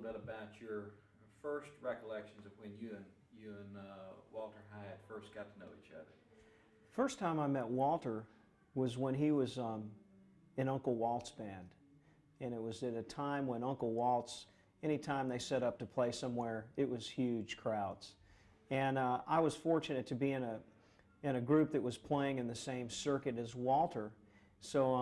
bit about your first recollections of when you and Walter Hyatt first got to know each other. First time I met Walter was when he was in Uncle Walt's band. And it was at a time when Uncle Walt's, anytime they set up to play somewhere, it was huge crowds. And I was fortunate to be in a group that was playing in the same circuit as Walter. So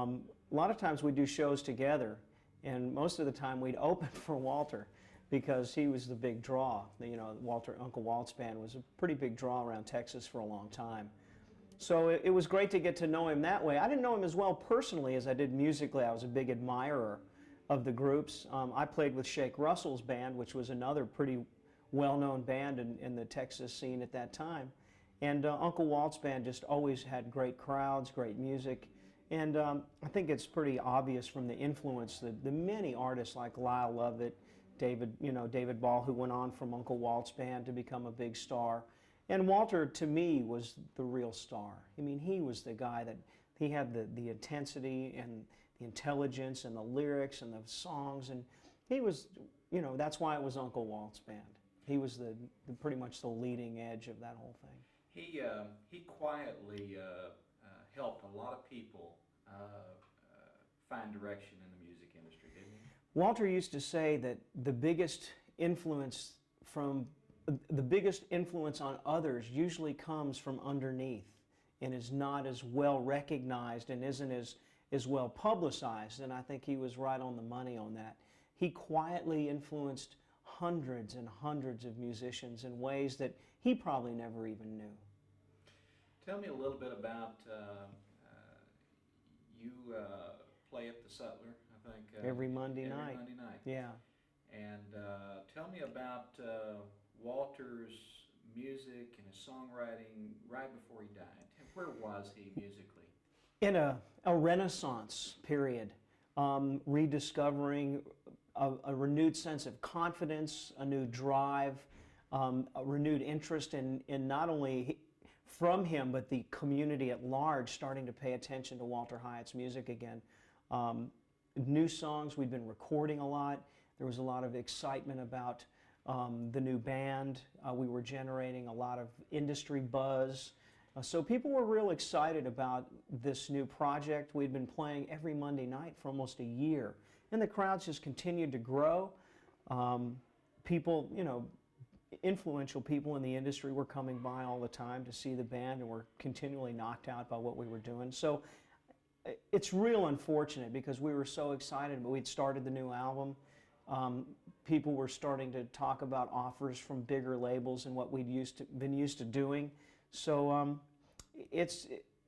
a lot of times we'd do shows together, and most of the time we'd open for Walter because he was the big draw. You know, Uncle Walt's band was a pretty big draw around Texas for a long time. So it was great to get to know him that way. I didn't know him as well personally as I did musically. I was a big admirer of the groups. I played with Shake Russell's band, which was another pretty well-known band in the Texas scene at that time. And Uncle Walt's band just always had great crowds, great music. And I think it's pretty obvious from the influence that the many artists like Lyle Lovett, David Ball, who went on from Uncle Walt's band to become a big star. And Walter, to me, was the real star. I mean, he was the guy that, he had the intensity and the intelligence and the lyrics and the songs, and he was, that's why it was Uncle Walt's band. He was pretty much the leading edge of that whole thing. He quietly helped a lot of people find direction in the music industry, didn't he? Walter used to say that the biggest influence on others usually comes from underneath and is not as well recognized and isn't as well publicized, and I think he was right on the money on that. He quietly influenced hundreds and hundreds of musicians in ways that he probably never even knew. Tell me a little bit about you play at the Sutler, I think. Every Monday night. Every Monday night. Yeah. And tell me about Walter's music and his songwriting right before he died. Where was he musically? In a renaissance period, rediscovering a renewed sense of confidence, a new drive, a renewed interest in not only from him, but the community at large starting to pay attention to Walter Hyatt's music again. New songs, we'd been recording a lot. There was a lot of excitement about the new band. We were generating a lot of industry buzz. So people were real excited about this new project. We'd been playing every Monday night for almost a year, and the crowds just continued to grow. People, influential people in the industry were coming by all the time to see the band and were continually knocked out by what we were doing. So it's real unfortunate because we were so excited, but we'd started the new album. People were starting to talk about offers from bigger labels and what we'd been used to doing. So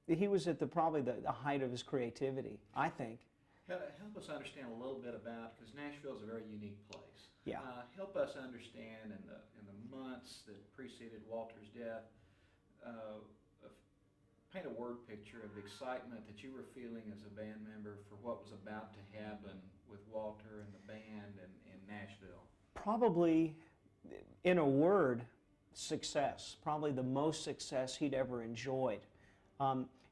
he was at probably the height of his creativity, I think. Help us understand a little bit about, because Nashville is a very unique place. Yeah. Help us understand in the months that preceded Walter's death, paint a word picture of the excitement that you were feeling as a band member for what was about to happen with Walter and the band in Nashville. Probably, in a word, success. Probably the most success he'd ever enjoyed.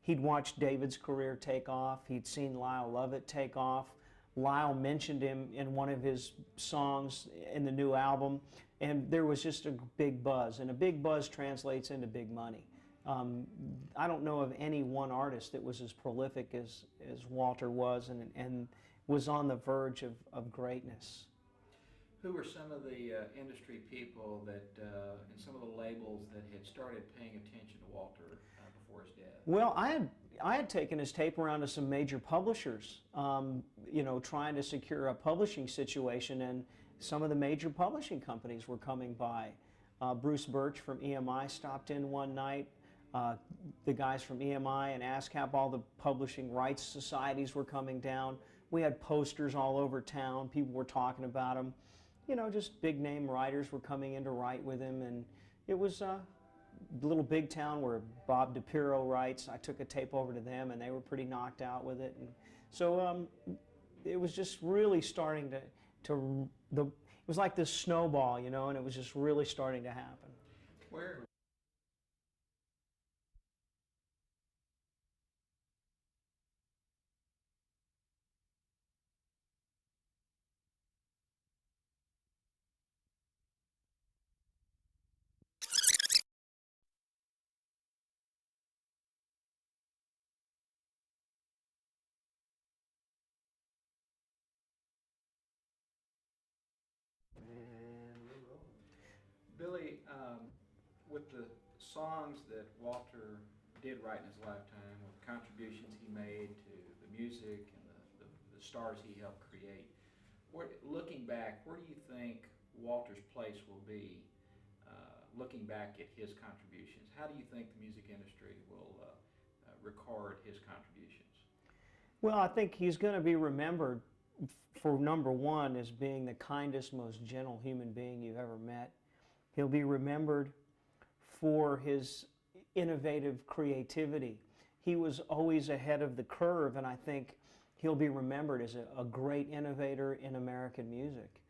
He'd watched David's career take off. He'd seen Lyle Lovett take off. Lyle mentioned him in one of his songs in the new album, and there was just a big buzz, and a big buzz translates into big money. I don't know of any one artist that was as prolific as Walter was and was on the verge of greatness. Who were some of the industry people that, and some of the labels that had started paying attention to Walter before his death? Well, I had taken his tape around to some major publishers, trying to secure a publishing situation, and some of the major publishing companies were coming by. Bruce Birch from EMI stopped in one night. The guys from EMI and ASCAP, all the publishing rights societies were coming down. We had posters all over town. People were talking about him. Just big name writers were coming in to write with him, and it was a little big town where Bob DiPiero writes. I took a tape over to them, and they were pretty knocked out with it. And so it was just really starting it was like this snowball, and it was just really starting to happen. Where with the songs that Walter did write in his lifetime, with the contributions he made to the music and the stars he helped create, looking back, where do you think Walter's place will be looking back at his contributions? How do you think the music industry will record his contributions? Well, I think he's going to be remembered for number one as being the kindest, most gentle human being you've ever met. He'll be remembered for his innovative creativity. He was always ahead of the curve, and I think he'll be remembered as a great innovator in American music,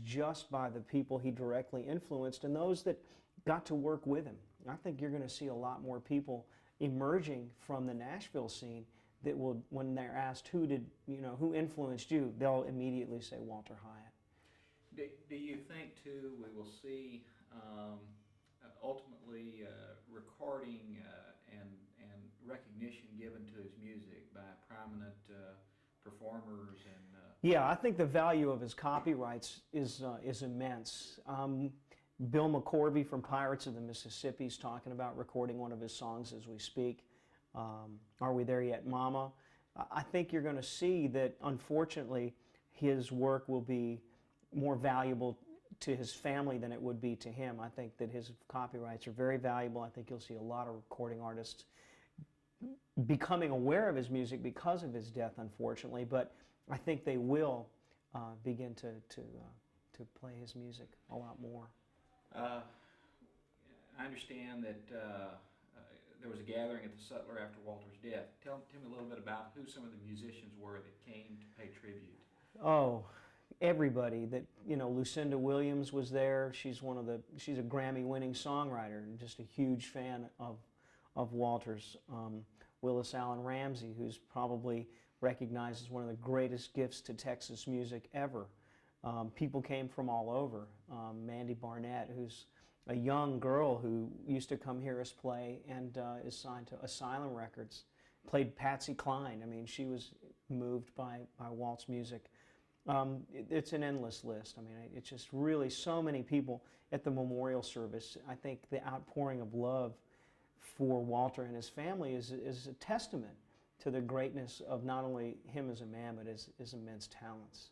just by the people he directly influenced and those that got to work with him. I think you're going to see a lot more people emerging from the Nashville scene that will, when they're asked who influenced you, they'll immediately say Walter Hyatt. Do you think, too, we will see ultimately recording and recognition given to his music by prominent performers? Yeah, I think the value of his copyrights is immense. Bill McCorvey from Pirates of the Mississippi is talking about recording one of his songs as we speak. Are We There Yet, Mama? I think you're going to see that, unfortunately, his work will be more valuable to his family than it would be to him. I think that his copyrights are very valuable. I think you'll see a lot of recording artists becoming aware of his music because of his death, unfortunately, but I think they will begin to play his music a lot more. I understand that there was a gathering at the Sutler after Walter's death. Tell me a little bit about who some of the musicians were that came to pay tribute. Oh, everybody. Lucinda Williams was there. She's a Grammy-winning songwriter and just a huge fan of Walter's. Willis Allen Ramsey, who's probably recognized as one of the greatest gifts to Texas music ever. People came from all over. Mandy Barnett, who's a young girl who used to come hear us play and is signed to Asylum Records, played Patsy Cline. I mean, she was moved by Walt's music. It's an endless list. I mean, it's just really so many people at the memorial service. I think the outpouring of love for Walter and his family is a testament to the greatness of not only him as a man, but his immense talents.